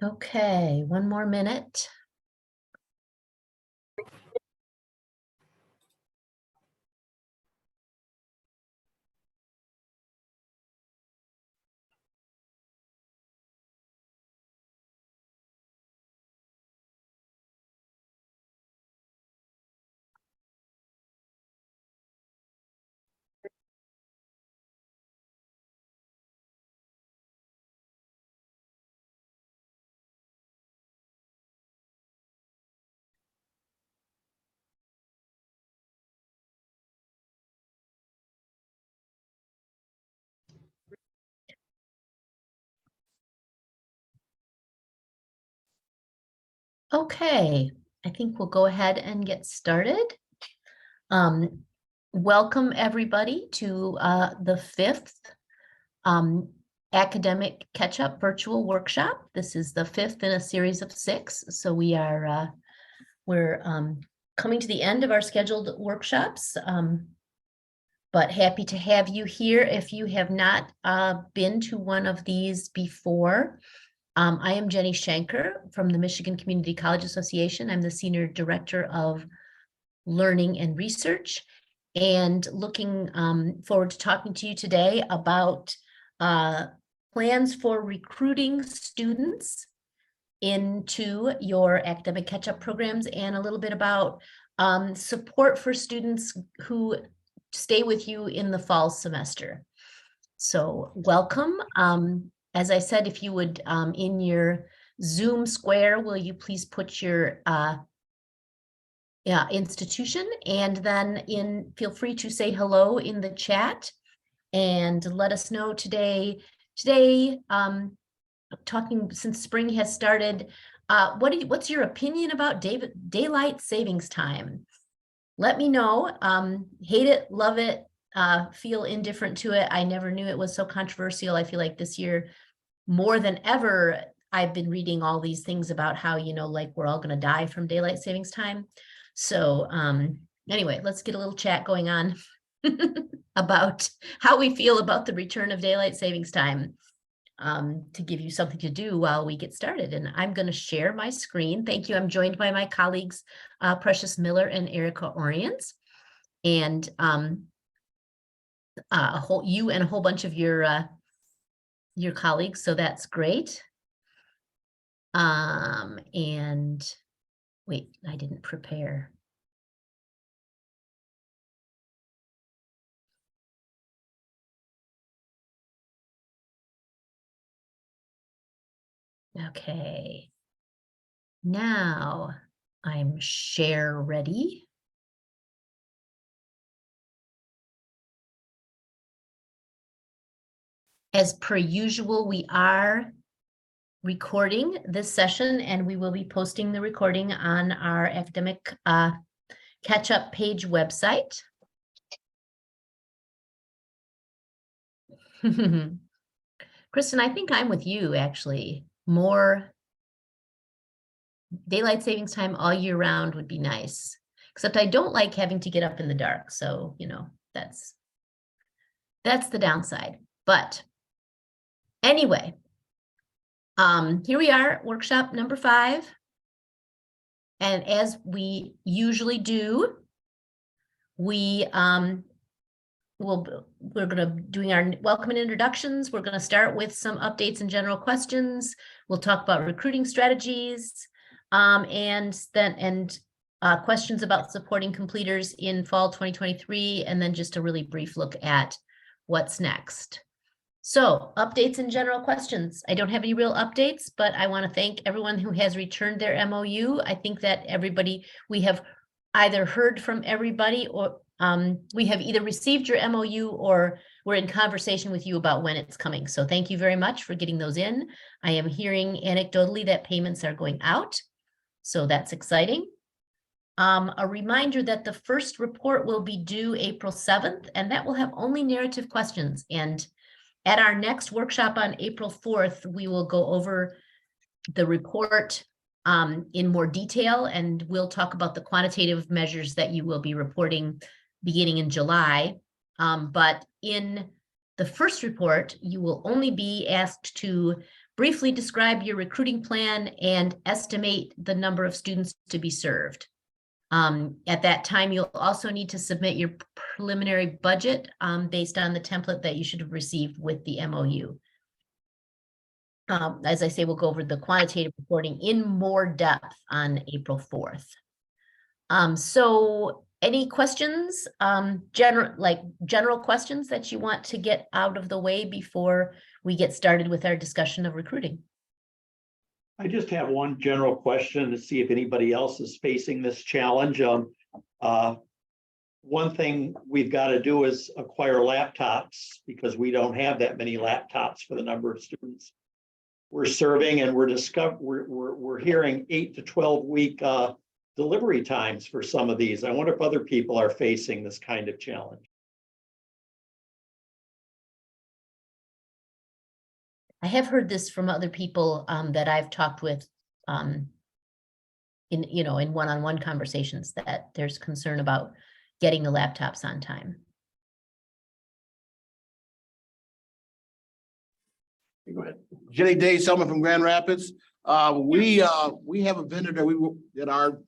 Okay, one more minute. Okay, I think we'll go ahead and get started. Welcome everybody to the fifth academic catch-up virtual workshop. This is the fifth in a series of 6. So we're coming to the end of our scheduled workshops, but happy to have you here. If you have not been to one of these before, I am Jenny Shanker from the Michigan Community College Association. I'm the Senior Director of Learning and Research, and looking forward to talking to you today about plans for recruiting students into your academic catch-up programs, and a little bit about support for students who stay with you in the fall semester. So welcome. As I said, if you would, in your Zoom square, will you please put your institution, and then feel free to say hello in the chat and let us know today, talking since spring has started, what's your opinion about daylight savings time? Let me know. Hate it, love it, feel indifferent to it. I never knew it was so controversial. I feel like this year, more than ever, I've been reading all these things about how, like we're all going to die from daylight savings time. So anyway, let's get a little chat going on about how we feel about the return of daylight savings time, to give you something to do while we get started. And I'm going to share my screen. Thank you. I'm joined by my colleagues, Precious Miller and Erica Oriens, and you and a whole bunch of your colleagues. So that's great. And wait, I didn't prepare. Okay. Now I'm share ready. As per usual, we are recording this session, and we will be posting the recording on our academic catch-up page website. Kristen, I think I'm with you, actually. More daylight savings time all year round would be nice. Except I don't like having to get up in the dark. So, that's the downside. But anyway, here we are, workshop number 5. And as we usually do, we're doing our welcome and introductions. We're going to start with some updates and general questions. We'll talk about recruiting strategies, and questions about supporting completers in fall 2023, and then just a really brief look at what's next. So updates and general questions. I don't have any real updates, but I want to thank everyone who has returned their MOU. I think that we have either heard from everybody, or we have either received your MOU or we're in conversation with you about when it's coming. So thank you very much for getting those in. I am hearing anecdotally that payments are going out. So that's exciting. A reminder that the first report will be due April 7th, and that will have only narrative questions. And at our next workshop on April 4th, we will go over the report in more detail, and we'll talk about the quantitative measures that you will be reporting beginning in July. But in the first report, you will only be asked to briefly describe your recruiting plan and estimate the number of students to be served. At that time, you'll also need to submit your preliminary budget based on the template that you should have received with the MOU. As I say, we'll go over the quantitative reporting in more depth on April 4th. So any questions, general questions that you want to get out of the way before we get started with our discussion of recruiting? I just have one general question to see if anybody else is facing this challenge. One thing we've got to do is acquire laptops, because we don't have that many laptops for the number of students we're serving, and we're hearing 8 to 12 week delivery times for some of these. I wonder if other people are facing this kind of challenge. I have heard this from other people that I've talked with in one-on-one conversations, that there's concern about getting the laptops on time. Go ahead. Jenny Day Selman from Grand Rapids. We have a vendor that our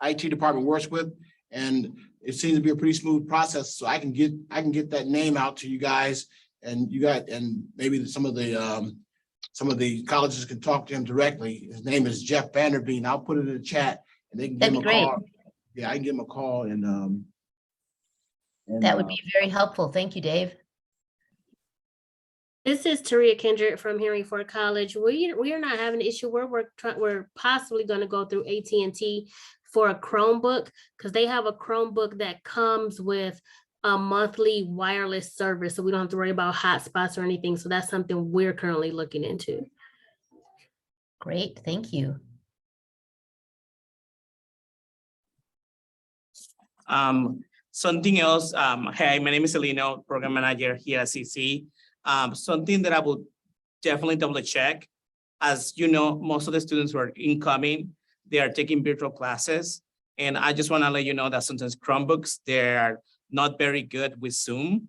IT department works with, and it seems to be a pretty smooth process. So I can get that name out to you guys, and maybe some of the colleges can talk to him directly. His name is Jeff Vanderveen. I'll put it in the chat, and they can give him a call. Yeah, I can give him a call, and that would be very helpful. Thank you, Dave. This is Taria Kendrick from Henry Ford College. We are not having an issue. We're possibly going to go through AT&T for a Chromebook, because they have a Chromebook that comes with a monthly wireless service, so we don't have to worry about hotspots or anything. So that's something we're currently looking into. Great, thank you. Something else. Hi, my name is Elino, program manager here at CC. Something that I would definitely double check. As you know, most of the students who are incoming, they are taking virtual classes. And I just want to let you know that sometimes Chromebooks, they're not very good with Zoom.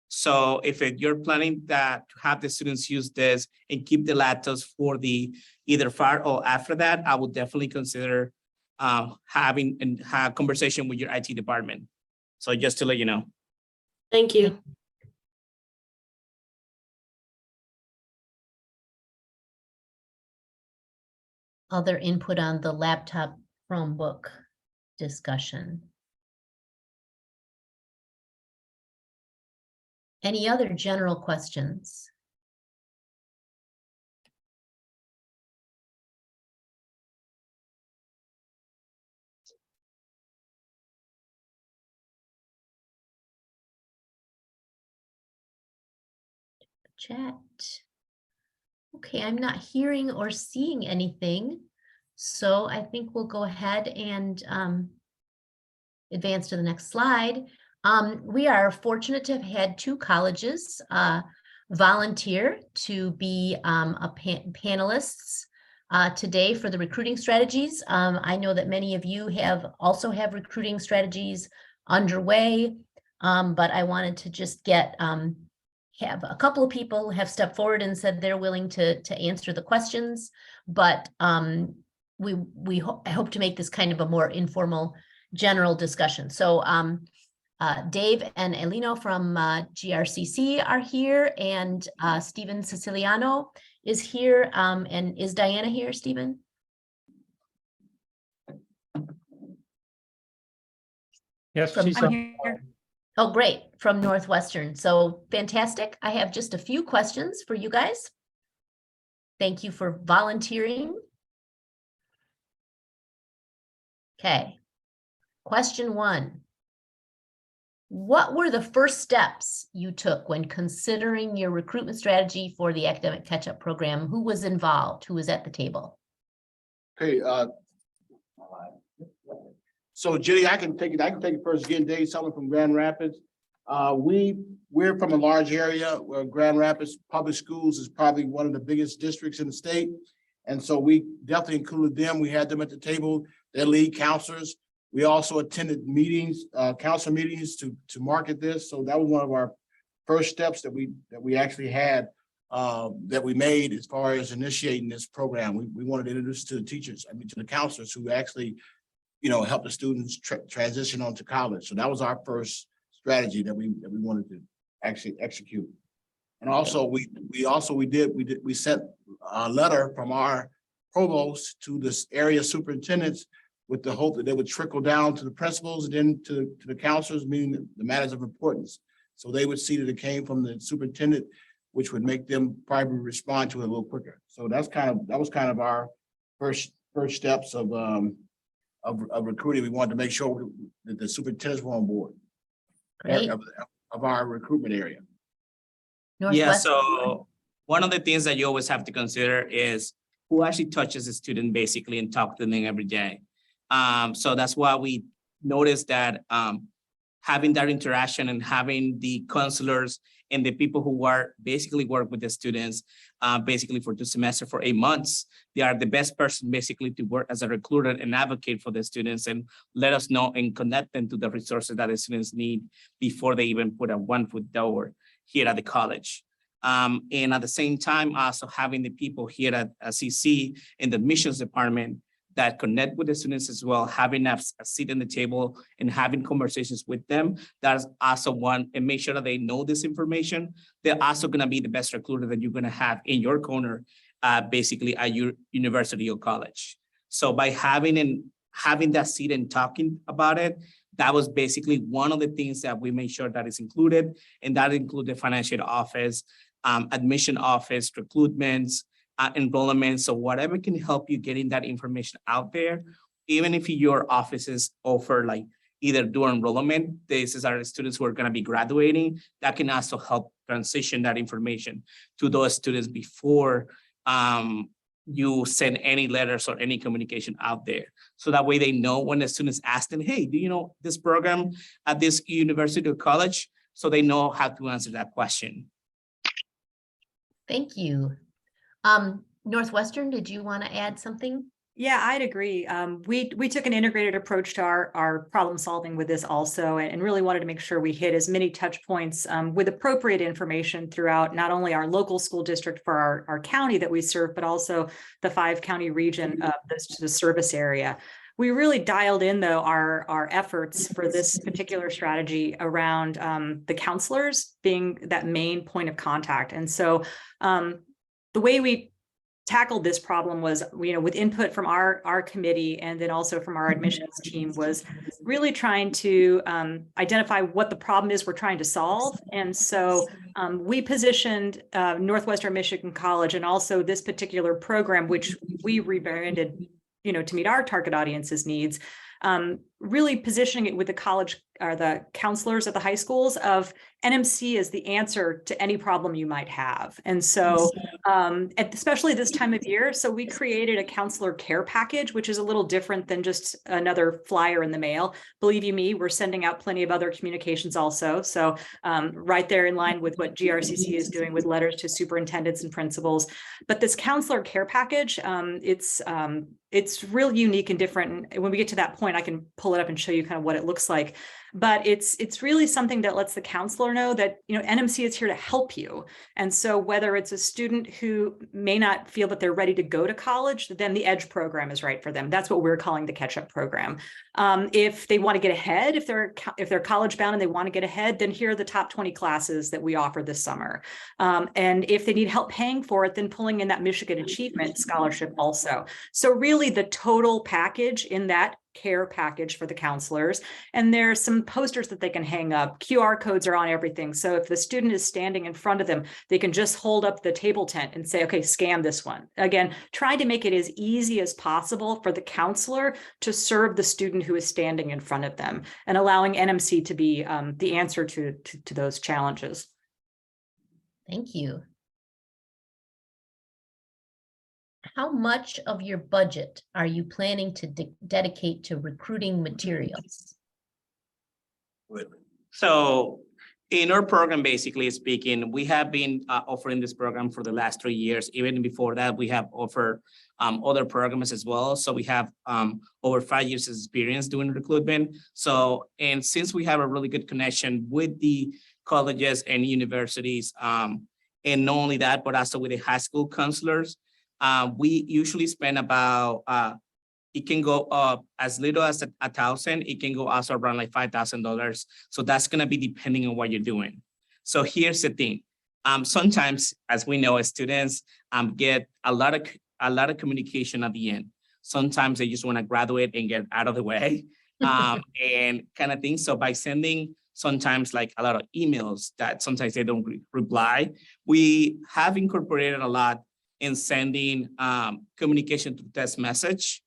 So if you're planning that to have the students use this and keep the laptops for the either far or after that, I would definitely consider having a conversation with your IT department. So just to let you know. Thank you. Other input on the laptop Chromebook discussion? Any other general questions? Chat. Okay, I'm not hearing or seeing anything, so I think we'll go ahead and advance to the next slide. We are fortunate to have had 2 colleges volunteer to be panelists today for the recruiting strategies. I know that many of you also have recruiting strategies underway, but I wanted to just have a couple of people have stepped forward and said they're willing to answer the questions, but I hope to make this kind of a more informal general discussion. So Dave and Elino from GRCC are here, and Stephen Siciliano is here. And is Diana here, Stephen? Yes, From- she's I'm here. Oh, great, from Northwestern. So fantastic. I have just a few questions for you guys. Thank you for volunteering. Okay. Question 1. What were the first steps you took when considering your recruitment strategy for the academic catch-up program? Who was involved? Who was at the table? Okay, so Jenny, I can take it first again. Dave Summer from Grand Rapids. We're from a large area where Grand Rapids Public Schools is probably one of the biggest districts in the state. And so we definitely included them. We had them at the table, their lead counselors. We also attended meetings, council meetings to market this. So that was one of our first steps that we actually had, that we made as far as initiating this program. We wanted to introduce to the teachers, to the counselors who actually, help the students transition on to college. So that was our first strategy that we wanted to actually execute. And also we sent a letter from our provost to this area superintendents with the hope that they would trickle down to the principals and then to the counselors, meaning the matters of importance. So they would see that it came from the superintendent, which would make them probably respond to it a little quicker. So that was kind of our first steps of recruiting. We wanted to make sure that the superintendents were on board Great. of our recruitment area. Yeah, Northwestern. so one of the things that you always have to consider is who actually touches a student basically and talk to them every day. So that's why we noticed that having that interaction and having the counselors and the people who basically work with the students basically for 2 semesters, for 8 months, they are the best person basically to work as a recruiter and advocate for the students and let us know and connect them to the resources that the students need before they even put a 1 foot door here at the college. And at the same time, also having the people here at CC in the admissions department that connect with the students as well, having a seat in the table and having conversations with them. That's also one, and make sure that they know this information. They're also gonna be the best recruiter that you're gonna have in your corner, basically at your university or college. So by having that seat and talking about it, that was basically one of the things that we made sure that is included, and that included financial office, admission office, recruitments, enrollment. So whatever can help you getting that information out there, even if your offices offer like either do enrollment, these are the students who are going to be graduating, that can also help transition that information to those students before you send any letters or any communication out there. So that way they know when the students ask them, hey, do you know this program at this university or college? So they know how to answer that question. Thank you. Northwestern, did you want to add something? Yeah, I'd agree. We took an integrated approach to our problem solving with this also, and really wanted to make sure we hit as many touch points with appropriate information throughout not only our local school district for our county that we serve, but also the 5-county region of the service area. We really dialed in though our efforts for this particular strategy around the counselors being that main point of contact. And so the way we tackled this problem was, with input from our committee and then also from our admissions team, was really trying to identify what the problem is we're trying to solve. And so we positioned Northwestern Michigan College and also this particular program, which we rebranded, to meet our target audience's needs, really positioning it with the college or the counselors at the high schools of NMC is the answer to any problem you might have. And so, especially this time of year, so we created a counselor care package, which is a little different than just another flyer in the mail. Believe you me, we're sending out plenty of other communications also. So right there in line with what GRCC is doing with letters to superintendents and principals. But this counselor care package, it's real unique and different. And when we get to that point, I can pull it up and show you kind of what it looks like. But it's really something that lets the counselor know that, NMC is here to help you. And so whether it's a student who may not feel that they're ready to go to college, then the EDGE program is right for them. That's what we're calling the catch-up program. If they want to get ahead, if they're college bound and they want to get ahead, then here are the top 20 classes that we offer this summer. And if they need help paying for it, then pulling in that Michigan Achievement Scholarship also. So really the total package in that care package for the counselors. And there's some posters that they can hang up. QR codes are on everything. So if the student is standing in front of them, they can just hold up the table tent and say, okay, scan this one. Again, trying to make it as easy as possible for the counselor to serve the student who is standing in front of them and allowing NMC to be the answer to those challenges. Thank you. How much of your budget are you planning to dedicate to recruiting materials? So in our program, basically speaking, we have been offering this program for the last 3 years. Even before that, we have offered other programs as well. So we have over 5 years of experience doing recruitment. So, and since we have a really good connection with the colleges and universities, and not only that, but also with the high school counselors, we usually spend about, it can go up as little as $1,000. It can go also around like $5,000. So that's going to be depending on what you're doing. So here's the thing. Sometimes, as we know, students get a lot of communication at the end. Sometimes they just want to graduate and get out of the way and kind of thing. So by sending sometimes like a lot of emails that sometimes they don't reply, we have incorporated a lot in sending communication through text message,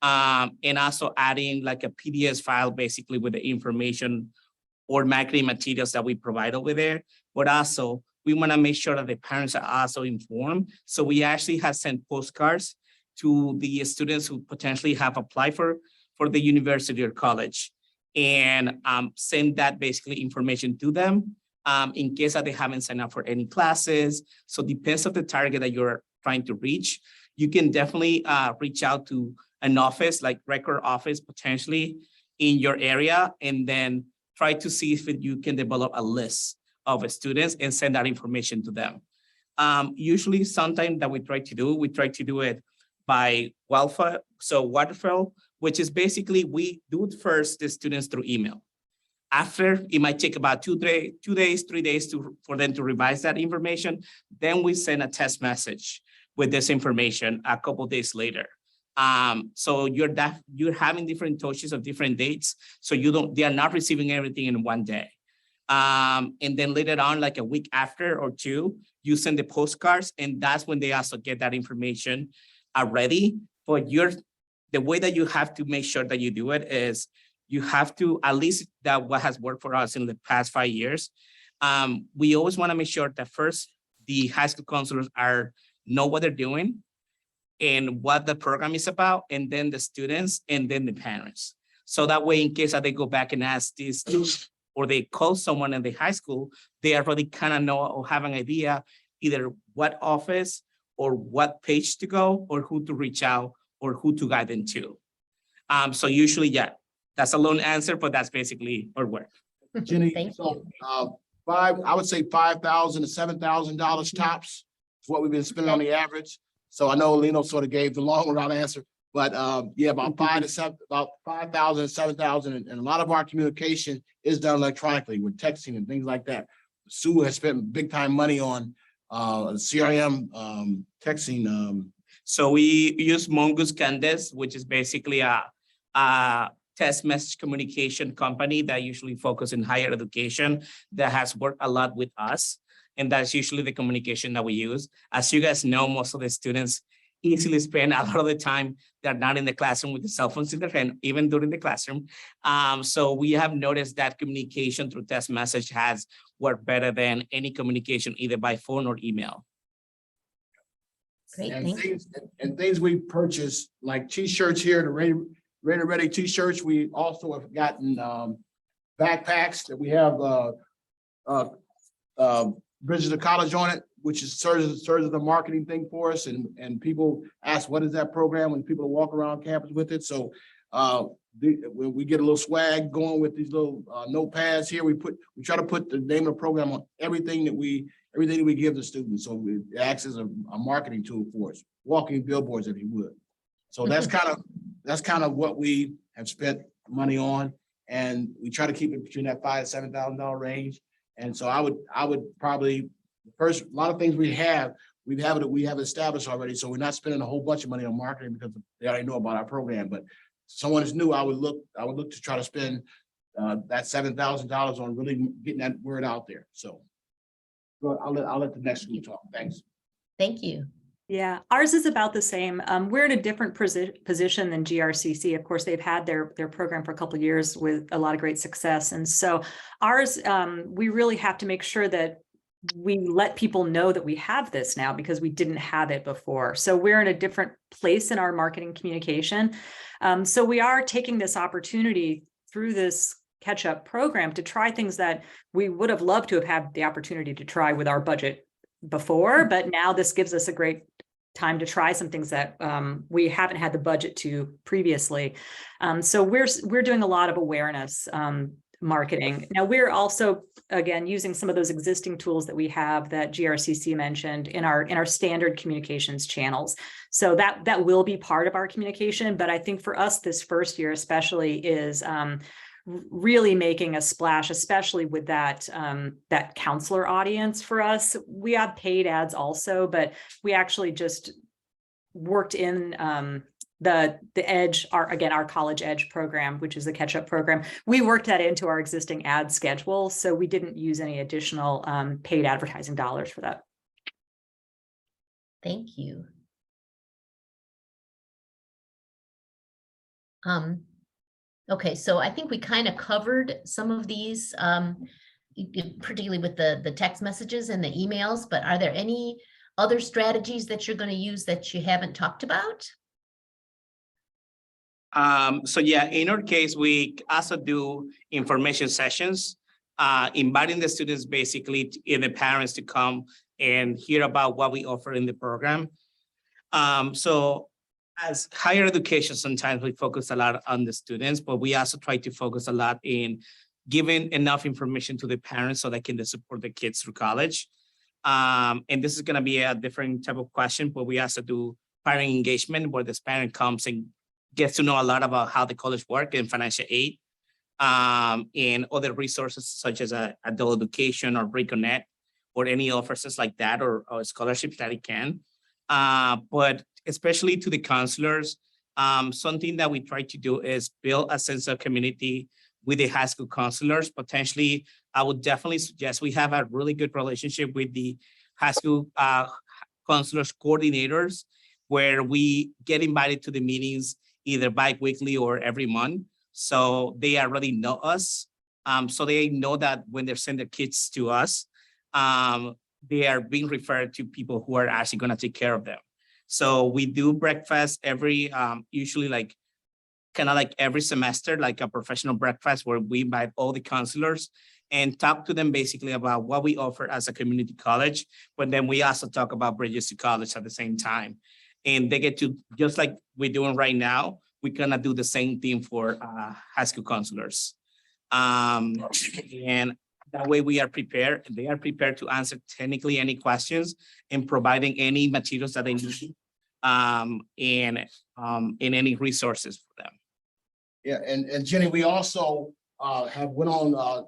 and also adding like a PDF file basically with the information or marketing materials that we provide over there. But also we want to make sure that the parents are also informed. So we actually have sent postcards to the students who potentially have applied for the university or college, and send that basically information to them in case that they haven't signed up for any classes. So depends on the target that you're trying to reach. You can definitely reach out to an office like record office potentially in your area, and then try to see if you can develop a list of students and send that information to them. Usually sometimes that we try to do it by waterfall, which is basically we do it first the students through email. After, it might take about 3 days for them to revise that information. Then we send a text message with this information a couple of days later. So you're having different touches of different dates. So they are not receiving everything in one day. And then later on, like a week after or two, you send the postcards, and that's when they also get that information ready. But the way that you have to make sure that you do it is you have to, at least that what has worked for us in the past 5 years. We always want to make sure that first the high school counselors know what they're doing and what the program is about, and then the students, and then the parents. So that way, in case that they go back and ask this, or they call someone in the high school, they already kind of know or have an idea either what office or what page to go or who to reach out or who to guide them to. So usually, yeah, that's a long answer, but that's basically our work. Jenny, Thank so, I would say $5,000 to $7,000 tops is what we've been spending on the average. So I know Lino sort of gave the long round answer, but yeah, about $5,000 to $7,000, and a lot of our communication is done electronically with texting and things like that. Sue has spent big time money on CRM texting. So we use Mongoose Candace, which is basically a text message communication company that usually focuses in higher education that has worked a lot with us. And that's usually the communication that we use. As you guys know, most of the students easily spend a lot of the time. They're not in the classroom with the cell phones in their hand, even during the classroom. So we have noticed that communication through text message has worked better than any communication either by phone or email. Great, And thank you. things we purchased, like T-shirts here, the Ready T-shirts. We also have gotten backpacks that we have Bridges to College on it, which is serves as the marketing thing for us. And people ask, what is that program? When people walk around campus with it. So when we get a little swag going with these little notepads here, we try to put the name of the program on everything that we give the students. So it acts as a marketing tool for us, walking billboards, if you would. So that's kind of what we have spent money on. And we try to keep it between that $5,000 to $7,000 range. And so I would probably, first, a lot of things we have established already. So we're not spending a whole bunch of money on marketing because they already know about our program. But someone is new, I would look to try to spend that $7,000 on really getting that word out there. So I'll let the next group talk. Thanks. Thank you. Yeah, ours is about the same. We're in a different position than GRCC. Of course, they've had their program for a couple of years with a lot of great success. And so ours, we really have to make sure that we let people know that we have this now because we didn't have it before. So we're in a different place in our marketing communication. So we are taking this opportunity through this catch-up program to try things that we would have loved to have had the opportunity to try with our budget before, but now this gives us a great time to try some things that we haven't had the budget to previously. So we're doing a lot of awareness marketing. Now we're also, again, using some of those existing tools that we have that GRCC mentioned in our standard communications channels. So that will be part of our communication. But I think for us this first year especially is really making a splash, especially with that counselor audience for us. We have paid ads also, but we actually just worked in the Edge, our College Edge program, which is a catch-up program. We worked that into our existing ad schedule, so we didn't use any additional paid advertising dollars for that. Thank you. Okay, so I think we kind of covered some of these, particularly with the text messages and the emails, but are there any other strategies that you're going to use that you haven't talked about? So yeah, in our case, we also do information sessions, inviting the students basically and the parents to come and hear about what we offer in the program. So as higher education, sometimes we focus a lot on the students, but we also try to focus a lot in giving enough information to the parents so they can support the kids through college. And this is going to be a different type of question, but we also do parent engagement where this parent comes and gets to know a lot about how the college works and financial aid, and other resources such as adult education or Reconnect or any offers like that or scholarships that it can. But especially to the counselors, something that we try to do is build a sense of community with the high school counselors. Potentially, I would definitely suggest we have a really good relationship with the high school counselors coordinators, where we get invited to the meetings either bi-weekly or every month. So they already know us. So they know that when they send their kids to us, they are being referred to people who are actually going to take care of them. So we do breakfast every, usually kind of like every semester, like a professional breakfast where we invite all the counselors and talk to them basically about what we offer as a community college. But then we also talk about Bridges to College at the same time. And they get to, just like we're doing right now, we're gonna do the same thing for high school counselors. And that way we are prepared, they are prepared to answer technically any questions and providing any materials that they need, and any resources for them. Yeah, and Jenny, we also have went on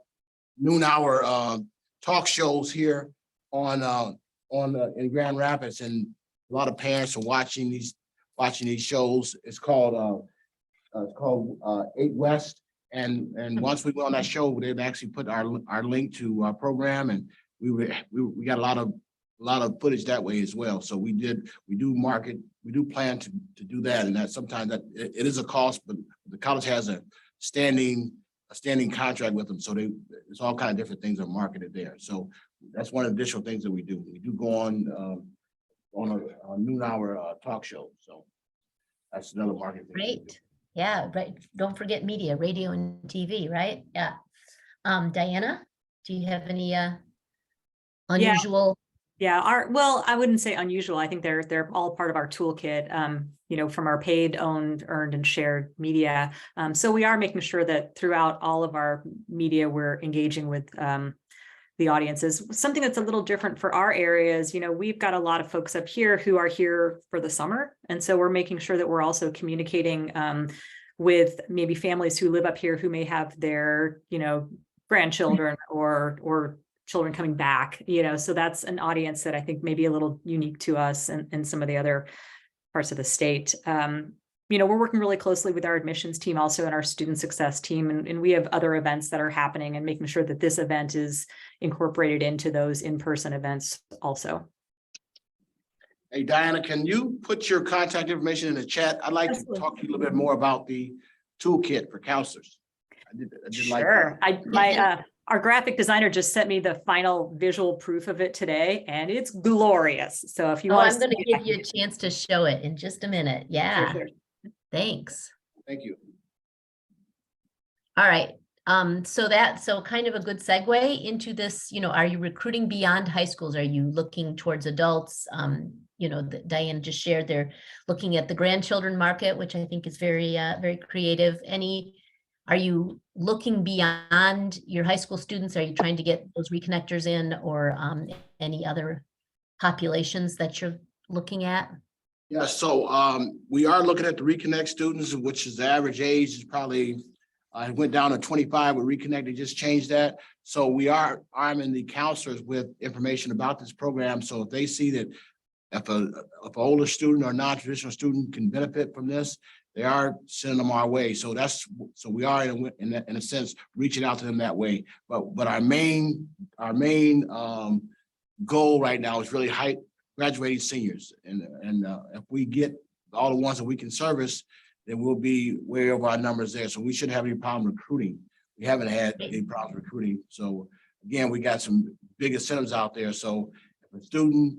noon hour talk shows here on in Grand Rapids, and a lot of parents are watching these shows. It's called 8 West. And once we went on that show, they've actually put our link to our program, and we got a lot of a lot of footage that way as well. So we do plan to do that. And that sometimes that it is a cost, but the college has a standing contract with them. So it's all kind of different things are marketed there. So that's one of the additional things that we do. We do go on a noon hour talk show. So that's another marketing thing. Great. Yeah, right. Don't forget media, radio and TV, right? Yeah. Diana, do you have any unusual? Yeah, well, I wouldn't say unusual. I think they're all part of our toolkit, from our paid, owned, earned, and shared media. So we are making sure that throughout all of our media, we're engaging with the audiences. Something that's a little different for our areas, we've got a lot of folks up here who are here for the summer. And so we're making sure that we're also communicating with maybe families who live up here who may have their, grandchildren or children coming back, so that's an audience that I think may be a little unique to us and some of the other parts of the state. We're working really closely with our admissions team also and our student success team. And we have other events that are happening and making sure that this event is incorporated into those in-person events also. Hey, Diana, can you put your contact information in the chat? I'd like Absolutely. to talk to you a little bit more about the toolkit for counselors. I did like Sure. that. Our graphic designer just sent me the final visual proof of it today, and it's glorious. So if you Oh, want I'm going to give you a chance to show it in just a minute. Yeah, thanks. Thank you. All right. So kind of a good segue into this, are you recruiting beyond high schools? Are you looking towards adults? Diane just shared they're looking at the grandchildren market, which I think is very, very creative. Are you looking beyond your high school students? Are you trying to get those reconnectors in or any other populations that you're looking at? Yeah, so we are looking at the Reconnect students, which is the average age is probably, it went down to 25 with Reconnect, they just changed that. So we are arming the counselors with information about this program. So if they see that if an older student or non-traditional student can benefit from this, they are sending them our way. So we are in a sense reaching out to them that way. But our main goal right now is really graduating seniors. And if we get all the ones that we can service, then we'll be way over our numbers there. So we shouldn't have any problem recruiting. We haven't had any problems recruiting. So again, we got some big incentives out there. So if a student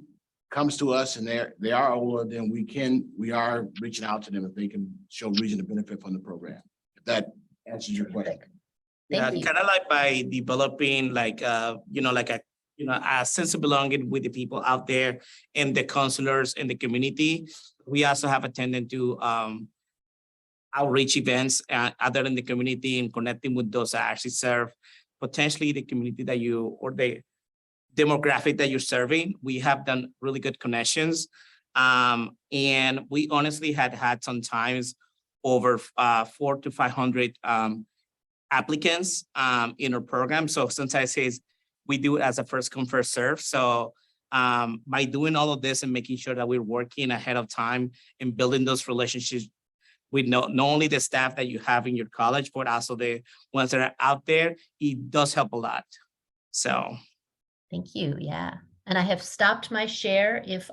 comes to us and they are older, then we are reaching out to them if they can show reason to benefit from the program. If that answers your question. Yeah, Thank you. kind of like by developing a sense of belonging with the people out there and the counselors in the community. We also have attended to outreach events other in the community and connecting with those that actually serve potentially the community that or the demographic that you're serving. We have done really good connections. And we honestly had sometimes over 400 to 500 applicants in our program. So sometimes we do it as a first come, first serve. So by doing all of this and making sure that we're working ahead of time and building those relationships with not only the staff that you have in your college, but also the ones that are out there, it does help a lot. So. Thank you. Yeah. And I have stopped my share if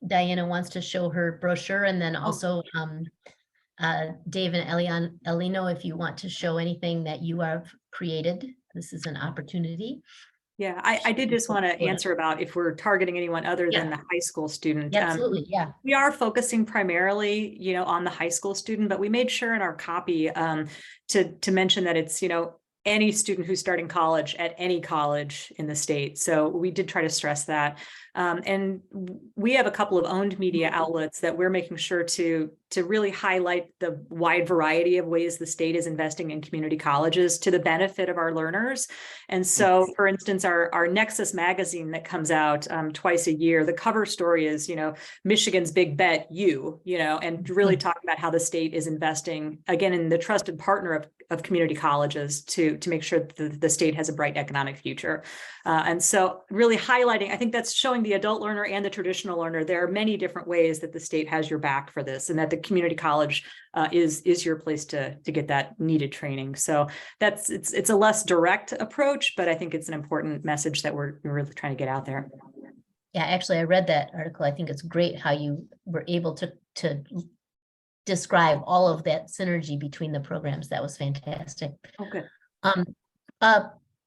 Diana wants to show her brochure, and then also Dave and Elino, if you want to show anything that you have created, this is an opportunity. Yeah, I did just want to answer about if we're targeting anyone other than the high school student. Absolutely, yeah. We are focusing primarily, on the high school student, but we made sure in our copy to mention that it's, any student who's starting college at any college in the state. So we did try to stress that. And we have a couple of owned media outlets that we're making sure to really highlight the wide variety of ways the state is investing in community colleges to the benefit of our learners. And so, for instance, our Nexus magazine that comes out twice a year, the cover story is, Michigan's Big Bet, and really talking about how the state is investing, again, in the trusted partner of community colleges to make sure that the state has a bright economic future. And so really highlighting, I think that's showing the adult learner and the traditional learner, there are many different ways that the state has your back for this, and that the community college is your place to get that needed training. So it's a less direct approach, but I think it's an important message that we're really trying to get out there. Yeah, actually, I read that article. I think it's great how you were able to describe all of that synergy between the programs. That was fantastic. Okay.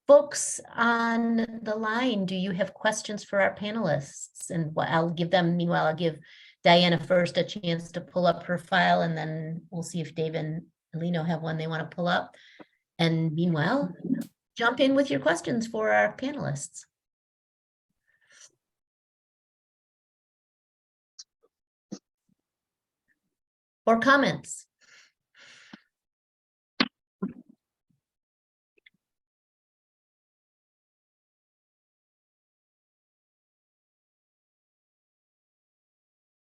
Folks on the line, do you have questions for our panelists? And what I'll give them, meanwhile, I'll give Diana first a chance to pull up her file, and then we'll see if Dave and Alino have one they want to pull up. And meanwhile, jump in with your questions for our panelists. Or comments.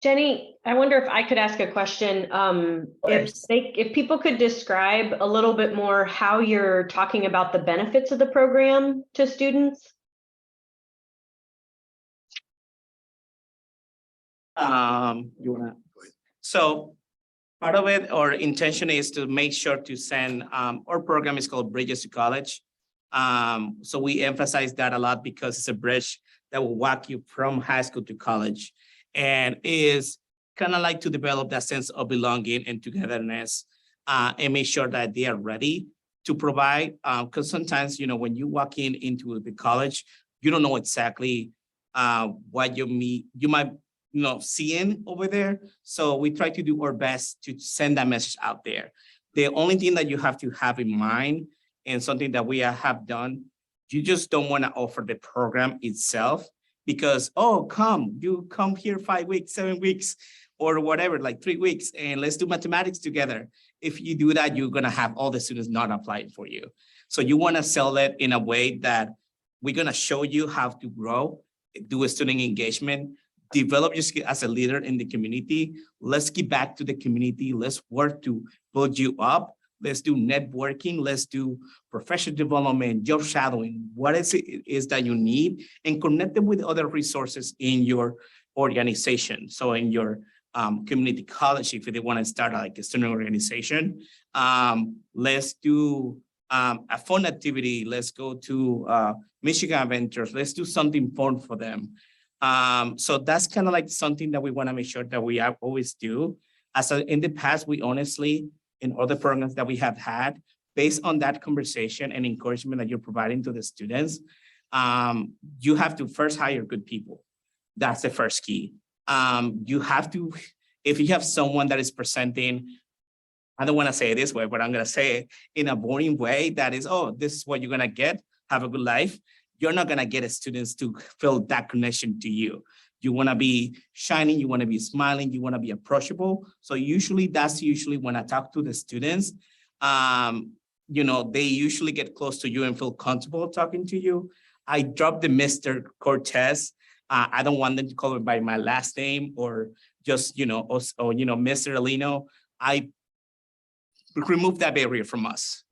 Jenny, I wonder if I could ask a question. course. If people could describe a little bit more how you're talking about the benefits of the program to students. You wanna, so part of it, our intention is to make sure to send, our program is called Bridges to College. So we emphasize that a lot because it's a bridge that will walk you from high school to college. And is kind of like to develop that sense of belonging and togetherness, and make sure that they are ready to provide. Because sometimes, you know, when you walk into the college, you don't know exactly what you might, you know, seeing over there. So we try to do our best to send that message out there. The only thing that you have to have in mind, and something that we have done, you just don't want to offer the program itself. Because, oh, you come here 5 weeks, 7 weeks, or whatever, like 3 weeks, and let's do mathematics together. If you do that, you're gonna have all the students not applying for you. So you wanna sell it in a way that we're gonna show you how to grow, do a student engagement, develop your skill as a leader in the community. Let's give back to the community. Let's work to build you up. Let's do networking. Let's do professional development, job shadowing. What is it is that you need, and connect them with other resources in your organization. So in your community college, if they want to start like a student organization, let's do a fun activity. Let's go to Michigan Adventures. Let's do something fun for them. So that's kind of like something that we want to make sure that we always do. In the past, we honestly, in other programs that we have had, based on that conversation and encouragement that you're providing to the students, you have to first hire good people. That's the first key. You have to, if you have someone that is presenting, I don't want to say it this way, but I'm going to say it in a boring way, that is, oh, this is what you're going to get, have a good life. You're not going to get students to feel that connection to you. You want to be shining, you want to be smiling, you want to be approachable. So that's usually when I talk to the students, you know, they usually get close to you and feel comfortable talking to you. I dropped the Mr. Cortez. I don't want them to call me by my last name or just, you know, or you know, Mr. Alino. I remove that barrier from us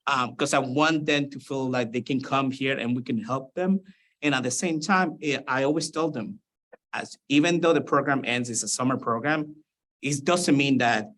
because I want them to feel like they can come here and we can help them. And at the same time, I always tell them, even though the program ends, it's a summer program, it doesn't mean that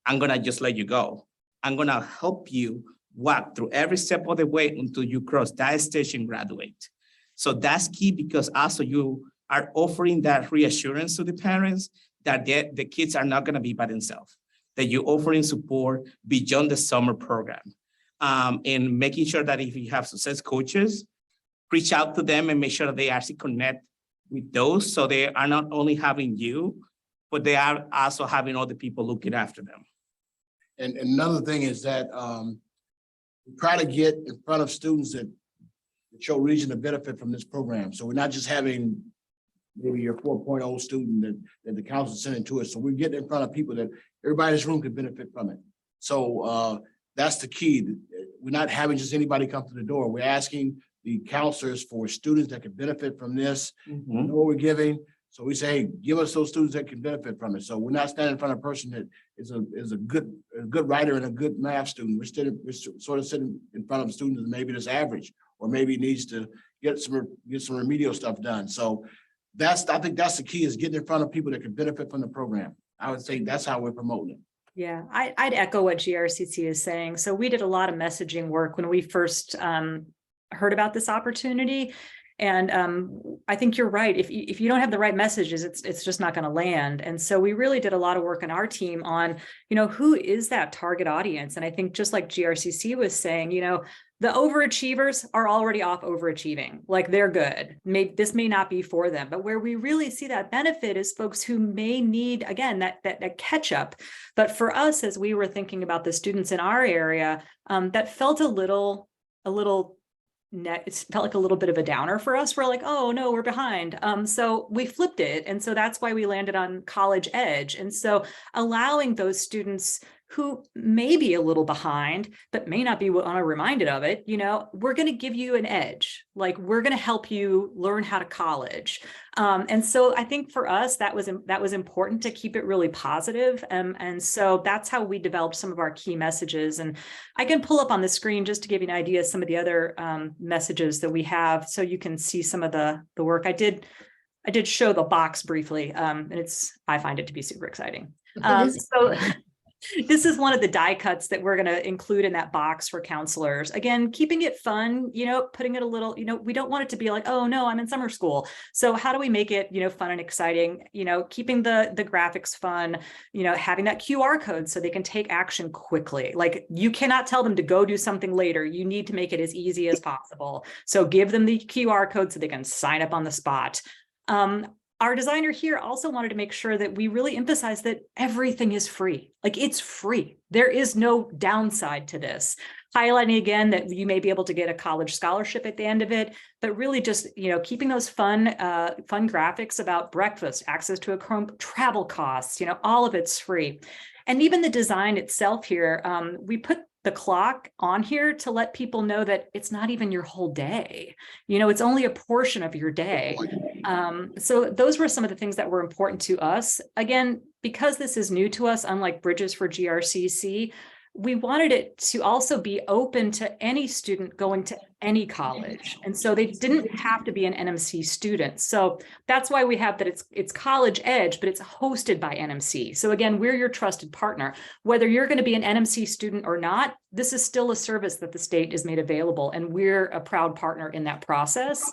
I'm gonna just let you go. I'm gonna help you walk through every step of the way until you cross that stage and graduate. So that's key, because also you are offering that reassurance to the parents that the kids are not gonna be by themselves, that you're offering support beyond the summer program. And making sure that if you have success coaches, reach out to them and make sure that they actually connect with those, so they are not only having you, but they are also having other people looking after them. And another thing is that we try to get in front of students that show reason to benefit from this program. So we're not just having maybe your 4.0 student that the council is sending to us. So we're getting in front of people that everybody in this room could benefit from it. So that's the key. We're not having just anybody come to the door. We're asking the counselors for students that can benefit from this. We know what we're giving. So we say, hey, give us those students that can benefit from it. So we're not standing in front of a person that is a good writer and a good math student. We're sort of sitting in front of students that maybe that's average, or maybe needs to get some remedial stuff done. So I think that's the key, is getting in front of people that can benefit from the program. I would say that's how we're promoting it. Yeah, I'd echo what GRCC is saying. So we did a lot of messaging work when we first heard about this opportunity. And I think you're right. If you don't have the right messages, it's just not going to land. And so we really did a lot of work on our team on, who is that target audience? And I think just like GRCC was saying, the overachievers are already off overachieving, like they're good. This may not be for them, but where we really see that benefit is folks who may need, again, that catch up. But for us, as we were thinking about the students in our area, that felt it felt like a little bit of a downer for us. We're like, oh no, we're behind. So we flipped it. And so that's why we landed on College Edge. And so allowing those students who may be a little behind, but may not be reminded of it, we're going to give you an edge. Like, we're going to help you learn how to college. And so I think for us, that was important to keep it really positive. And so that's how we developed some of our key messages. And I can pull up on the screen just to give you an idea of some of the other messages that we have, so you can see some of the work. I did show the box briefly, and I find it to be super exciting. So this is one of the die cuts that we're going to include in that box for counselors. Again, keeping it fun, putting it a little, we don't want it to be like, oh no, I'm in summer school. So how do we make it, fun and exciting, keeping the graphics fun, having that QR code so they can take action quickly. Like, you cannot tell them to go do something later. You need to make it as easy as possible. So give them the QR code so they can sign up on the spot. Our designer here also wanted to make sure that we really emphasize that everything is free. Like, it's free. There is no downside to this. Highlighting again that you may be able to get a college scholarship at the end of it, but really just, keeping those fun graphics about breakfast, access to a Chrome, travel costs, all of it's free. And even the design itself here, we put the clock on here to let people know that it's not even your whole day. It's only a portion of your day. So those were some of the things that were important to us. Again, because this is new to us, unlike Bridges for GRCC, we wanted it to also be open to any student going to any college. And so they didn't have to be an NMC student. So that's why we have that it's College Edge, but it's hosted by NMC. So again, we're your trusted partner. Whether you're going to be an NMC student or not, this is still a service that the state has made available, and we're a proud partner in that process.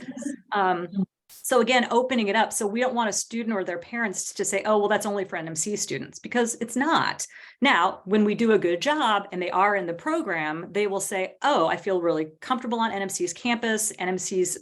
So again, opening it up. So we don't want a student or their parents to say, oh, well, that's only for NMC students, because it's not. Now, when we do a good job and they are in the program, they will say, oh, I feel really comfortable on NMC's campus. NMC's,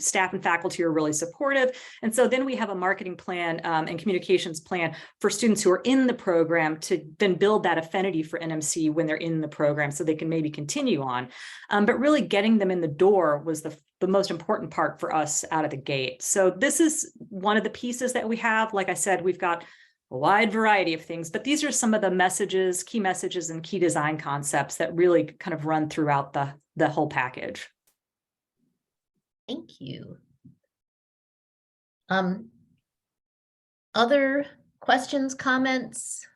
staff and faculty are really supportive. And so then we have a marketing plan and communications plan for students who are in the program to then build that affinity for NMC when they're in the program, so they can maybe continue on. But really getting them in the door was the most important part for us out of the gate. So this is one of the pieces that we have. Like I said, we've got a wide variety of things, but these are some of the messages, key messages and key design concepts that really kind of run throughout the whole package. Thank you. Other questions, comments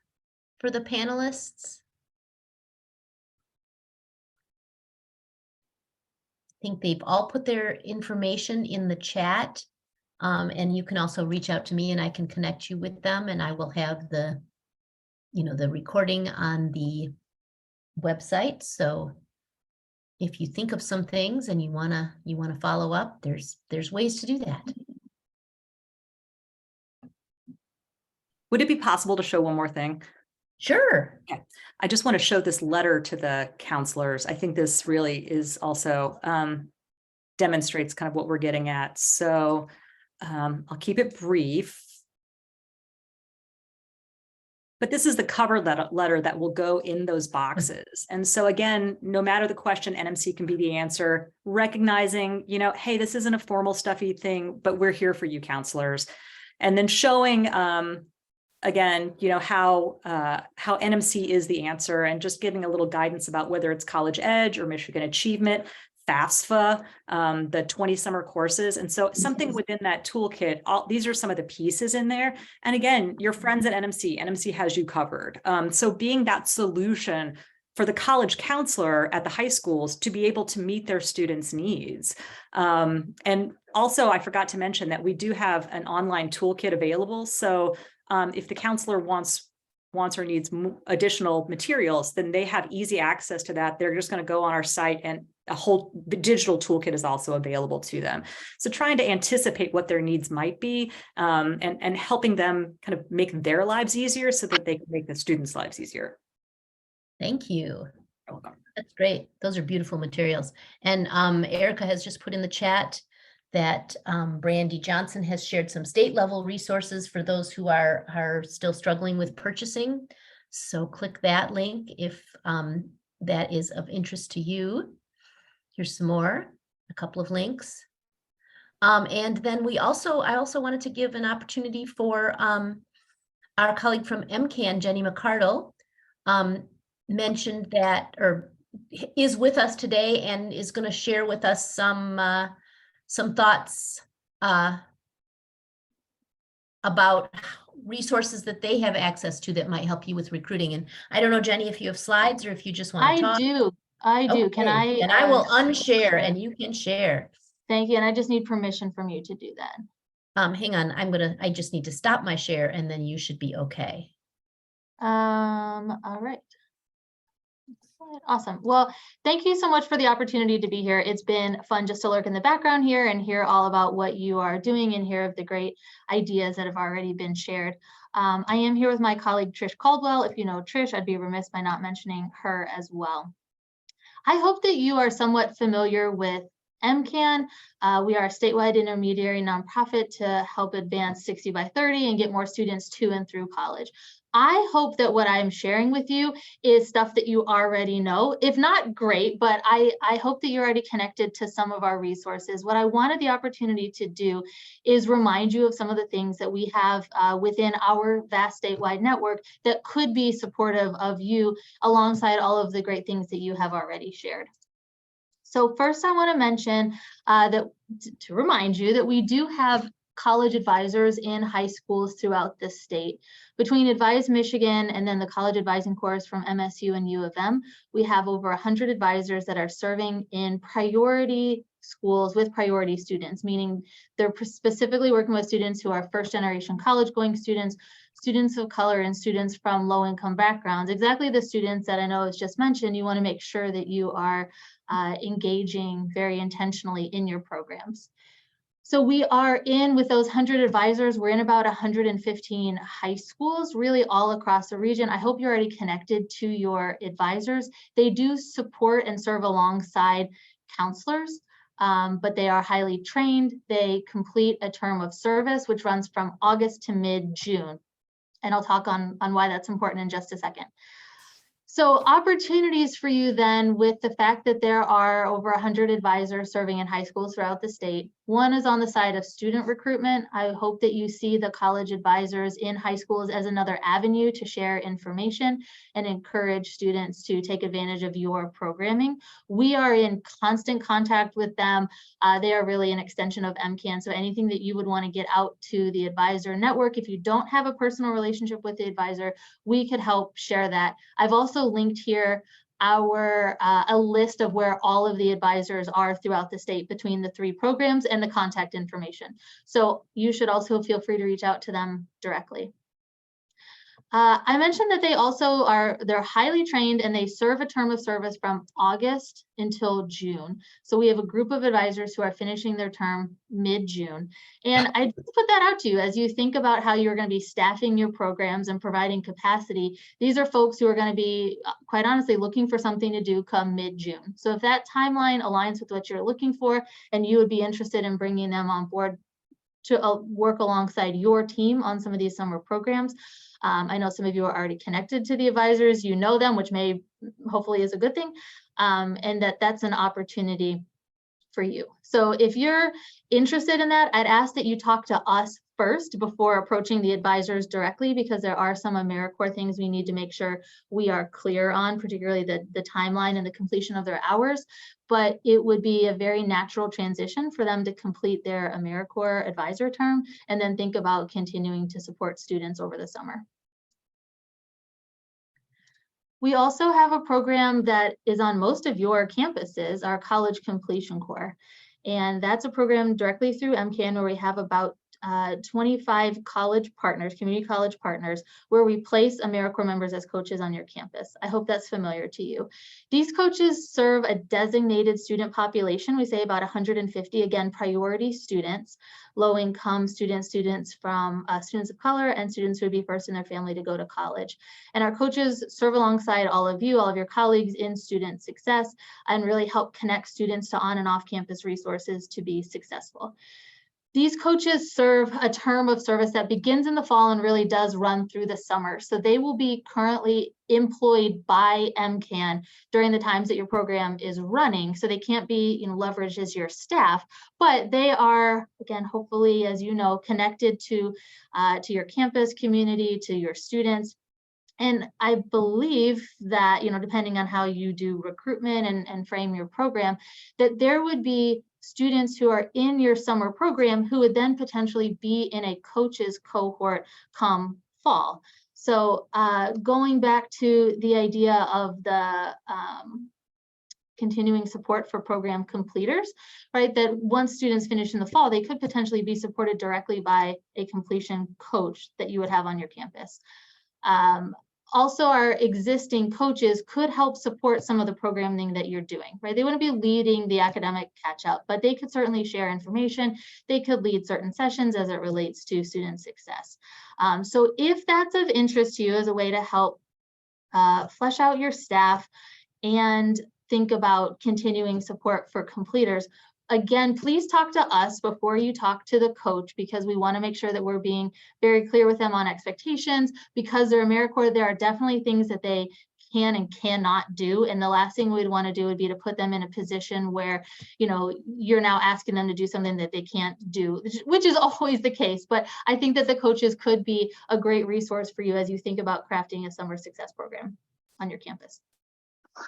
for the panelists? I think they've all put their information in the chat. And you can also reach out to me and I can connect you with them, and I will have the recording on the website. So if you think of some things and you wanna follow up, there's ways to do that. Would it be possible to show one more thing? Sure. Okay. I just want to show this letter to the counselors. I think this really is also demonstrates kind of what we're getting at. So I'll keep it brief. But this is the cover letter that will go in those boxes. And so again, no matter the question, NMC can be the answer, recognizing, hey, this isn't a formal stuffy thing, but we're here for you, counselors. And then showing again, how NMC is the answer, and just giving a little guidance about whether it's College Edge or Michigan Achievement, FAFSA, the 20 summer courses. And so something within that toolkit, these are some of the pieces in there. And again, your friends at NMC has you covered. So being that solution for the college counselor at the high schools to be able to meet their students' needs. And also, I forgot to mention that we do have an online toolkit available. So if the counselor wants wants or needs additional materials, then they have easy access to that. They're just going to go on our site, and a whole digital toolkit is also available to them. So trying to anticipate what their needs might be, and helping them kind of make their lives easier so that they can make the students' lives easier. Thank you. You're welcome. That's great. Those are beautiful materials. And Erica has just put in the chat that Brandy Johnson has shared some state level resources for those who are still struggling with purchasing. So click that link if that is of interest to you. Here's some more, a couple of links. And then I also wanted to give an opportunity for our colleague from MCAN, Jenny McCardle, mentioned that, or is with us today and is going to share with us some thoughts about resources that they have access to that might help you with recruiting. And I don't know, Jenny, if you have slides or if you just want to talk. I do. Can I? Okay, and I will unshare and you can share. Thank you. And I just need permission from you to do that. Hang on, I just need to stop my share and then you should be okay. All right. Awesome. Well, thank you so much for the opportunity to be here. It's been fun just to lurk in the background here and hear all about what you are doing and hear of the great ideas that have already been shared. I am here with my colleague, Trish Caldwell. If you know Trish, I'd be remiss by not mentioning her as well. I hope that you are somewhat familiar with MCAN. We are a statewide intermediary nonprofit to help advance 60 by 30 and get more students to and through college. I hope that what I'm sharing with you is stuff that you already know. If not, great, but I hope that you're already connected to some of our resources. What I wanted the opportunity to do is remind you of some of the things that we have within our vast statewide network that could be supportive of you alongside all of the great things that you have already shared. So first, I want to mention that to remind you that we do have college advisors in high schools throughout the state. Between Advise Michigan and then the college advising course from MSU and U of M, we have over 100 advisors that are serving in priority schools with priority students, meaning they're specifically working with students who are first generation college going students, students of color, and students from low income backgrounds. Exactly the students that I know is just mentioned, you want to make sure that you are engaging very intentionally in your programs. So we are in with those 100 advisors, we're in about 115 high schools, really all across the region. I hope you're already connected to your advisors. They do support and serve alongside counselors, but they are highly trained. They complete a term of service, which runs from August to mid-June. And I'll talk on why that's important in just a second. So opportunities for you then with the fact that there are over 100 advisors serving in high schools throughout the state. One is on the side of student recruitment. I hope that you see the college advisors in high schools as another avenue to share information and encourage students to take advantage of your programming. We are in constant contact with them. They are really an extension of MCAN. So anything that you would want to get out to the advisor network, if you don't have a personal relationship with the advisor, we could help share that. I've also linked here a list of where all of the advisors are throughout the state between the 3 programs and the contact information. So you should also feel free to reach out to them directly. I mentioned that they also they're highly trained and they serve a term of service from August until June. So we have a group of advisors who are finishing their term mid-June. And I just put that out to you as you think about how you're going to be staffing your programs and providing capacity. These are folks who are going to be, quite honestly, looking for something to do come mid-June. So if that timeline aligns with what you're looking for and you would be interested in bringing them on board to work alongside your team on some of these summer programs. I know some of you are already connected to the advisors, you know them, which hopefully is a good thing, and that's an opportunity for you. So if you're interested in that, I'd ask that you talk to us first before approaching the advisors directly, because there are some AmeriCorps things we need to make sure we are clear on, particularly the timeline and the completion of their hours. But it would be a very natural transition for them to complete their AmeriCorps advisor term and then think about continuing to support students over the summer. We also have a program that is on most of your campuses, our College Completion Corps. And that's a program directly through MCAN where we have about 25 college partners, community college partners, where we place AmeriCorps members as coaches on your campus. I hope that's familiar to you. These coaches serve a designated student population. We say about 150, again, priority students, low-income students, students from students of color, and students who would be first in their family to go to college. And our coaches serve alongside all of you, all of your colleagues in student success, and really help connect students to on and off campus resources to be successful. These coaches serve a term of service that begins in the fall and really does run through the summer. So they will be currently employed by MCAN during the times that your program is running. So they can't be, leveraged as your staff, but they are, again, hopefully, as you know, connected to your campus community, to your students. And I believe that, depending on how you do recruitment and frame your program, that there would be students who are in your summer program who would then potentially be in a coach's cohort come fall. So going back to the idea of the continuing support for program completers, right? That once students finish in the fall, they could potentially be supported directly by a completion coach that you would have on your campus. Also, our existing coaches could help support some of the programming that you're doing, right? They wouldn't be leading the academic catch up, but they could certainly share information. They could lead certain sessions as it relates to student success. So if that's of interest to you as a way to help flesh out your staff and think about continuing support for completers, again, please talk to us before you talk to the coach, because we want to make sure that we're being very clear with them on expectations. Because they're AmeriCorps, there are definitely things that they can and cannot do. And the last thing we'd want to do would be to put them in a position where, you're now asking them to do something that they can't do, which is always the case. But I think that the coaches could be a great resource for you as you think about crafting a summer success program on your campus.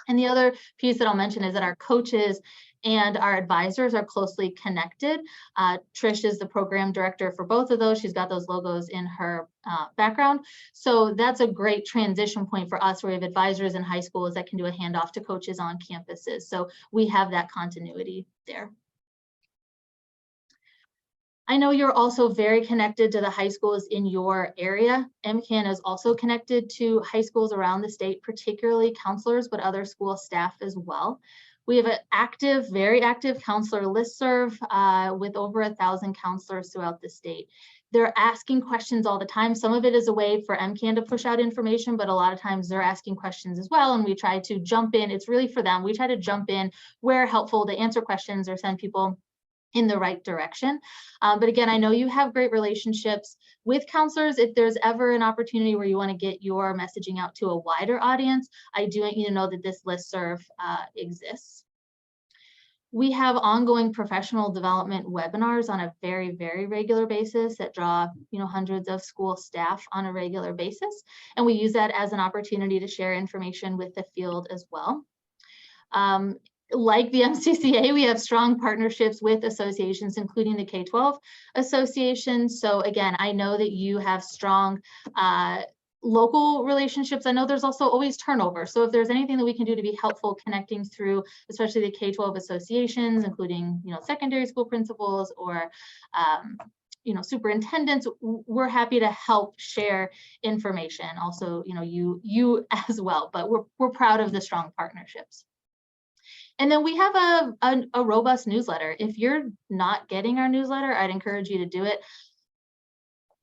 And the other piece that I'll mention is that our coaches and our advisors are closely connected. Trish is the program director for both of those. She's got those logos in her background. So that's a great transition point for us, where we have advisors in high schools that can do a handoff to coaches on campuses. So we have that continuity there. I know you're also very connected to the high schools in your area. MCAN is also connected to high schools around the state, particularly counselors, but other school staff as well. We have an very active counselor listserv with over 1,000 counselors throughout the state. They're asking questions all the time. Some of it is a way for MCAN to push out information, but a lot of times they're asking questions as well, and we try to jump in. It's really for them. We try to jump in where helpful to answer questions or send people in the right direction. But again, I know you have great relationships with counselors. If there's ever an opportunity where you want to get your messaging out to a wider audience, I do want you to know that this listserv exists. We have ongoing professional development webinars on a very, very regular basis that draw, hundreds of school staff on a regular basis. And we use that as an opportunity to share information with the field as well. Like the MCCA, we have strong partnerships with associations, including the K-12 Association. So again, I know that you have strong local relationships. I know there's also always turnover. So if there's anything that we can do to be helpful connecting through, especially the K-12 associations, including, secondary school principals or, superintendents, we're happy to help share information. Also, you as well, but we're proud of the strong partnerships. And then we have a robust newsletter. If you're not getting our newsletter, I'd encourage you to do it.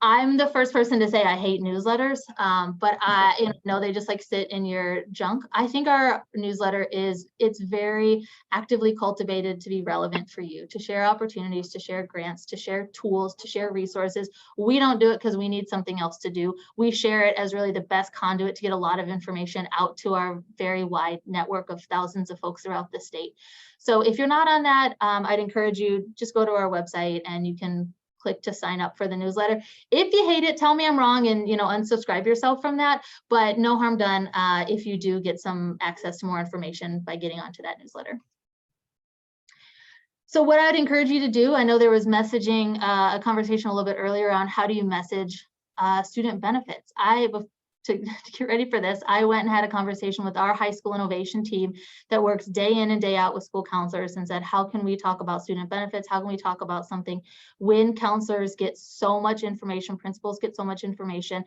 I'm the first person to say I hate newsletters, but I know they just sit in your junk. I think our newsletter it's very actively cultivated to be relevant for you, to share opportunities, to share grants, to share tools, to share resources. We don't do it because we need something else to do. We share it as really the best conduit to get a lot of information out to our very wide network of thousands of folks throughout the state. So if you're not on that, I'd encourage you, just go to our website and you can click to sign up for the newsletter. If you hate it, tell me I'm wrong and unsubscribe yourself from that, but no harm done if you do get some access to more information by getting onto that newsletter. So what I'd encourage you to do, I know there was messaging, a conversation a little bit earlier on how do you message student benefits. to get ready for this, I went and had a conversation with our high school innovation team that works day in and day out with school counselors and said, how can we talk about student benefits? How can we talk about something when counselors get so much information, principals get so much information,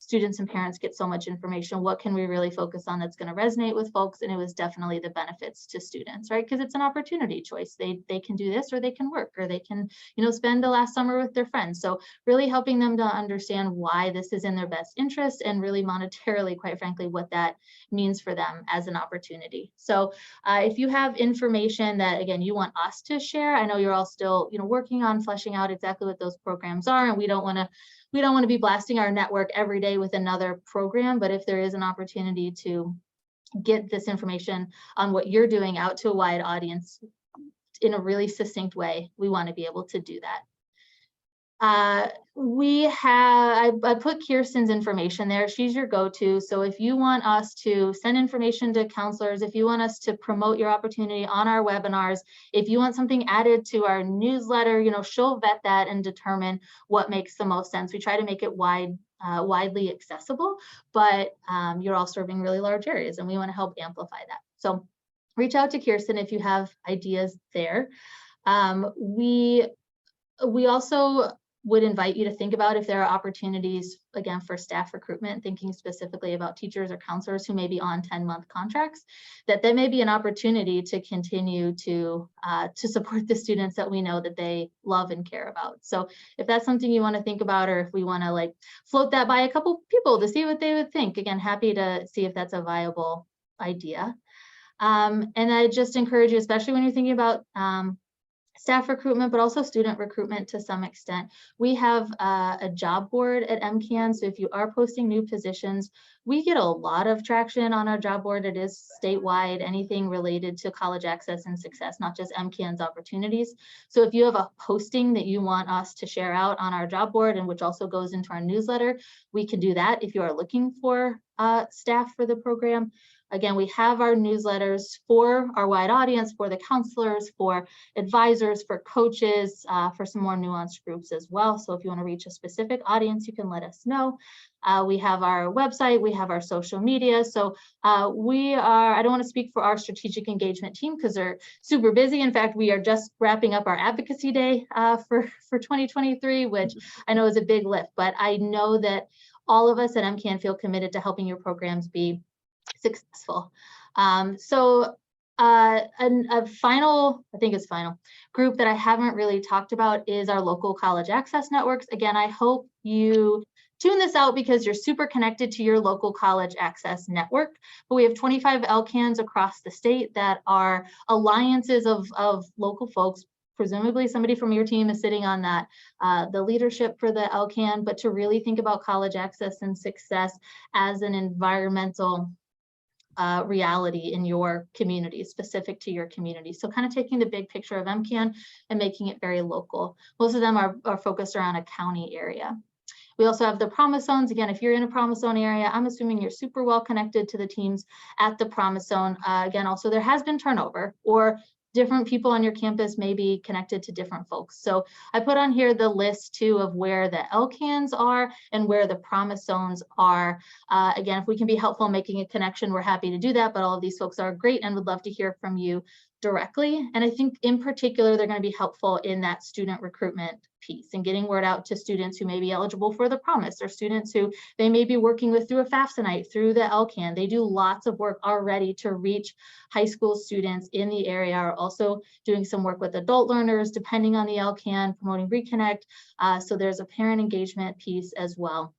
students and parents get so much information, what can we really focus on that's going to resonate with folks? And it was definitely the benefits to students, right? Because it's an opportunity choice. They can do this, or they can work, or they can, spend the last summer with their friends. So really helping them to understand why this is in their best interest, and really monetarily, quite frankly, what that means for them as an opportunity. So if you have information that, again, you want us to share, I know you're all still, working on fleshing out exactly what those programs are, and we don't want to be blasting our network every day with another program, but if there is an opportunity to get this information on what you're doing out to a wide audience in a really succinct way, we want to be able to do that. I put Kirsten's information there. She's your go-to. So if you want us to send information to counselors, if you want us to promote your opportunity on our webinars, if you want something added to our newsletter, she'll vet that and determine what makes the most sense. We try to make it widely accessible, but you're all serving really large areas, and we want to help amplify that. So reach out to Kirsten if you have ideas there. We also would invite you to think about if there are opportunities, again, for staff recruitment, thinking specifically about teachers or counselors who may be on 10-month contracts, that may be an opportunity to continue to support the students that we know that they love and care about. So if that's something you want to think about, or if we want to float that by a couple people to see what they would think, again, happy to see if that's a viable idea. And I just encourage you, especially when you're thinking about staff recruitment, but also student recruitment to some extent. We have a job board at MCAN. So if you are posting new positions, we get a lot of traction on our job board. It is statewide, anything related to college access and success, not just MCAN's opportunities. So if you have a posting that you want us to share out on our job board, and which also goes into our newsletter, we can do that if you are looking for staff for the program. Again, we have our newsletters for our wide audience, for the counselors, for advisors, for coaches, for some more nuanced groups as well. So if you want to reach a specific audience, you can let us know. We have our website, we have our social media. So I don't want to speak for our strategic engagement team because they're super busy. In fact, we are just wrapping up our advocacy day for 2023, which I know is a big lift, but I know that all of us at MCAN feel committed to helping your programs be successful. A final group that I haven't really talked about is our local college access networks. Again, I hope you tune this out because you're super connected to your local college access network. But we have 25 LCANs across the state that are alliances of local folks. Presumably somebody from your team is sitting on that, the leadership for the LCAN, but to really think about college access and success as an environmental reality in your community, specific to your community. So kind of taking the big picture of MCAN and making it very local. Most of them are focused around a county area. We also have the Promise Zones. Again, if you're in a Promise Zone area, I'm assuming you're super well connected to the teams at the Promise Zone. Again, also there has been turnover, or different people on your campus may be connected to different folks. So I put on here the list too of where the LCANs are and where the Promise Zones are. Again, if we can be helpful in making a connection, we're happy to do that, but all of these folks are great and would love to hear from you directly. And I think in particular, they're going to be helpful in that student recruitment piece and getting word out to students who may be eligible for the Promise, or students who they may be working with through a FAFSA night, through the LCAN. They do lots of work already to reach high school students in the area, are also doing some work with adult learners, depending on the LCAN, promoting Reconnect. So there's a parent engagement piece as well.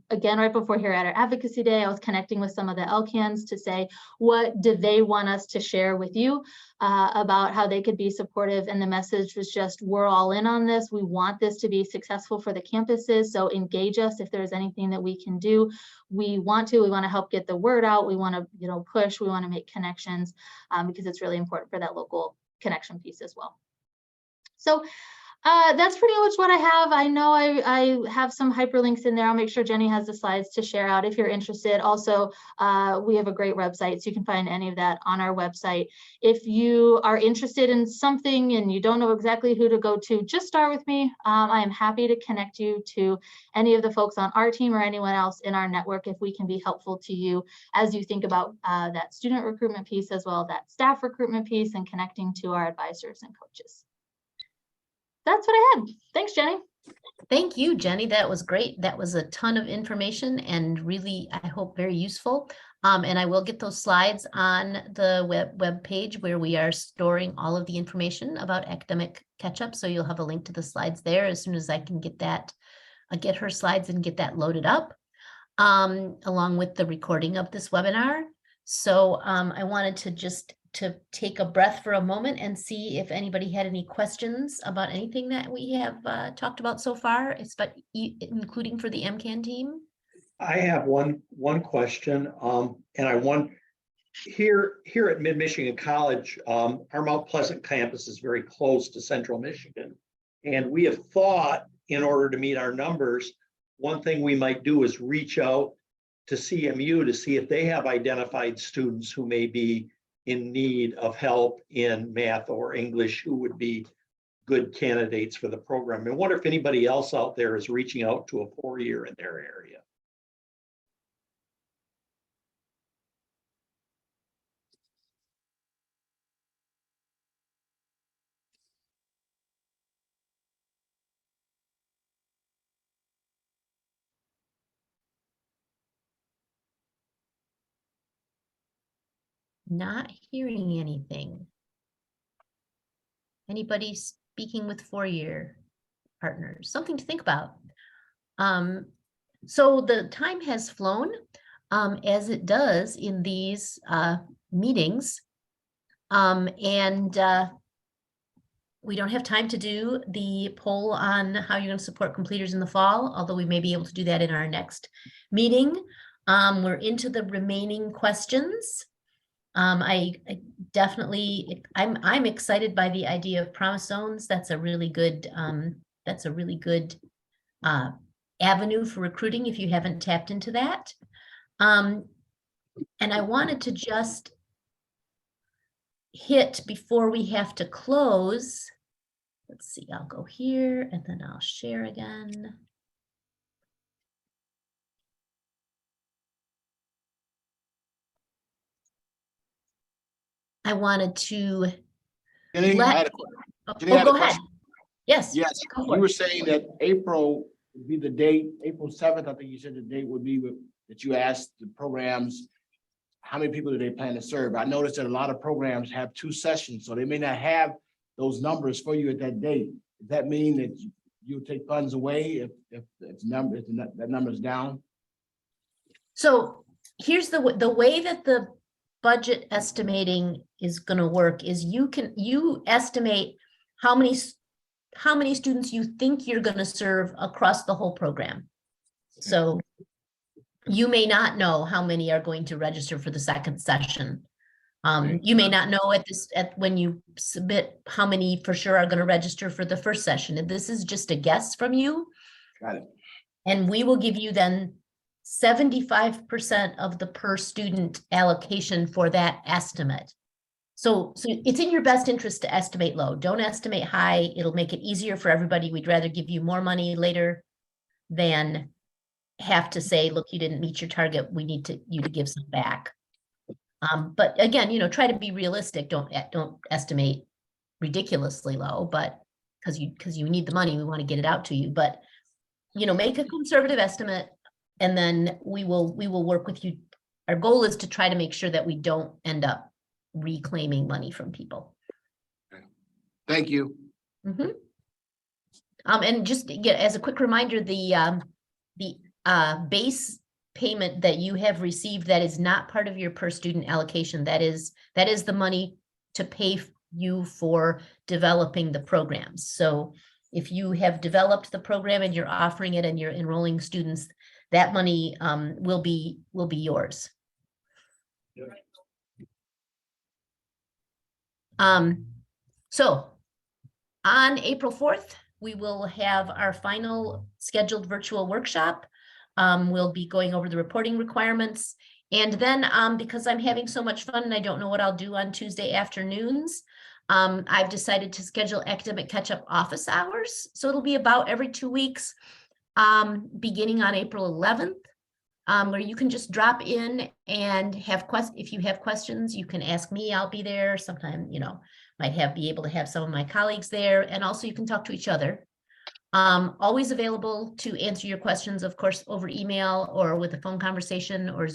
Again, right before here at our advocacy day, I was connecting with some of the LCANs to say, what do they want us to share with you about how they could be supportive? And the message was just, we're all in on this. We want this to be successful for the campuses. So engage us if there's anything that we can do. We want to help get the word out. We want to, push, we want to make connections because it's really important for that local connection piece as well. So That's pretty much what I have. I know I have some hyperlinks in there. I'll make sure Jenny has the slides to share out if you're interested. Also, we have a great website, so you can find any of that on our website. If you are interested in something and you don't know exactly who to go to, just start with me. I am happy to connect you to any of the folks on our team or anyone else in our network if we can be helpful to you as you think about that student recruitment piece as well as that staff recruitment piece and connecting to our advisors and coaches. That's what I had. Thanks, Jenny. Thank you, Jenny. That was great. That was a ton of information and really, I hope, very useful. And I will get those slides on the web page where we are storing all of the information about academic catch-up. So you'll have a link to the slides there as soon as I can get that, get her slides and get that loaded up, along with the recording of this webinar. So I wanted to just take a breath for a moment and see if anybody had any questions about anything that we have talked about so far, including for the MCAN team. I have one question, and I want here at Mid-Michigan College, our Mount Pleasant campus is very close to Central Michigan, and we have thought in order to meet our numbers, one thing we might do is reach out to CMU to see if they have identified students who may be in need of help in math or English who would be good candidates for the program. I wonder if anybody else out there is reaching out to a 4-year in their area. Not hearing anything. Anybody speaking with 4-year partners? Something to think about. So the time has flown, as it does in these meetings. We don't have time to do the poll on how you're going to support completers in the fall, although we may be able to do that in our next meeting. We're into the remaining questions. I definitely, I'm excited by the idea of promise zones. That's a really good avenue for recruiting if you haven't tapped into that. And I wanted to just hit before we have to close. Let's see, I'll go here and then I'll share again. I wanted to Jenny, I had a Jenny, I had go a ahead. question. Yes. Yes, go for you it. were saying that April would be the date, April 7th, I think you said the date would be that you asked the programs, how many people do they plan to serve? I noticed that a lot of programs have 2 sessions, so they may not have those numbers for you at that date. Does that mean that you take funds away if that number is down? So here's the way that the budget estimating is going to work is you estimate how many students you think you're going to serve across the whole program. So you may not know how many are going to register for the second session. You may not know when you submit how many for sure are going to register for the first session. And this is just a guess from you. Got it. And we will give you then 75% of the per student allocation for that estimate. So it's in your best interest to estimate low. Don't estimate high. It'll make it easier for everybody. We'd rather give you more money later than have to say, look, you didn't meet your target. We need you to give some back. But again, try to be realistic. Don't estimate ridiculously low, but because you need the money, we want to get it out to you. But make a conservative estimate, and then we will work with you. Our goal is to try to make sure that we don't end up reclaiming money from people. Thank you. Mm-hmm. And just as a quick reminder, the base payment that you have received that is not part of your per student allocation, that is the money to pay you for developing the programs. So if you have developed the program and you're offering it and you're enrolling students, that money will be yours. Yeah. So on April 4th, we will have our final scheduled virtual workshop. We'll be going over the reporting requirements. And then because I'm having so much fun and I don't know what I'll do on Tuesday afternoons, I've decided to schedule academic catch-up office hours. So it'll be about every 2 weeks, beginning on April 11th. Where you can just drop in and have if you have questions, you can ask me, I'll be there. Sometime, might be able to have some of my colleagues there, and also you can talk to each other. Always available to answer your questions, of course, over email or with a phone conversation or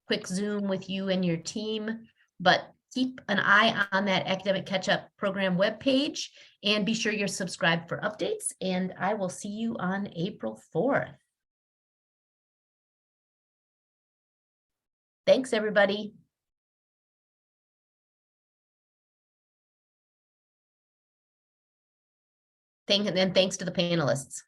quick Zoom with you and your team. But keep an eye on that Academic Catch-Up Program webpage and be sure you're subscribed for updates. And I will see you on April 4th. Thanks, everybody. And then thanks to the panelists.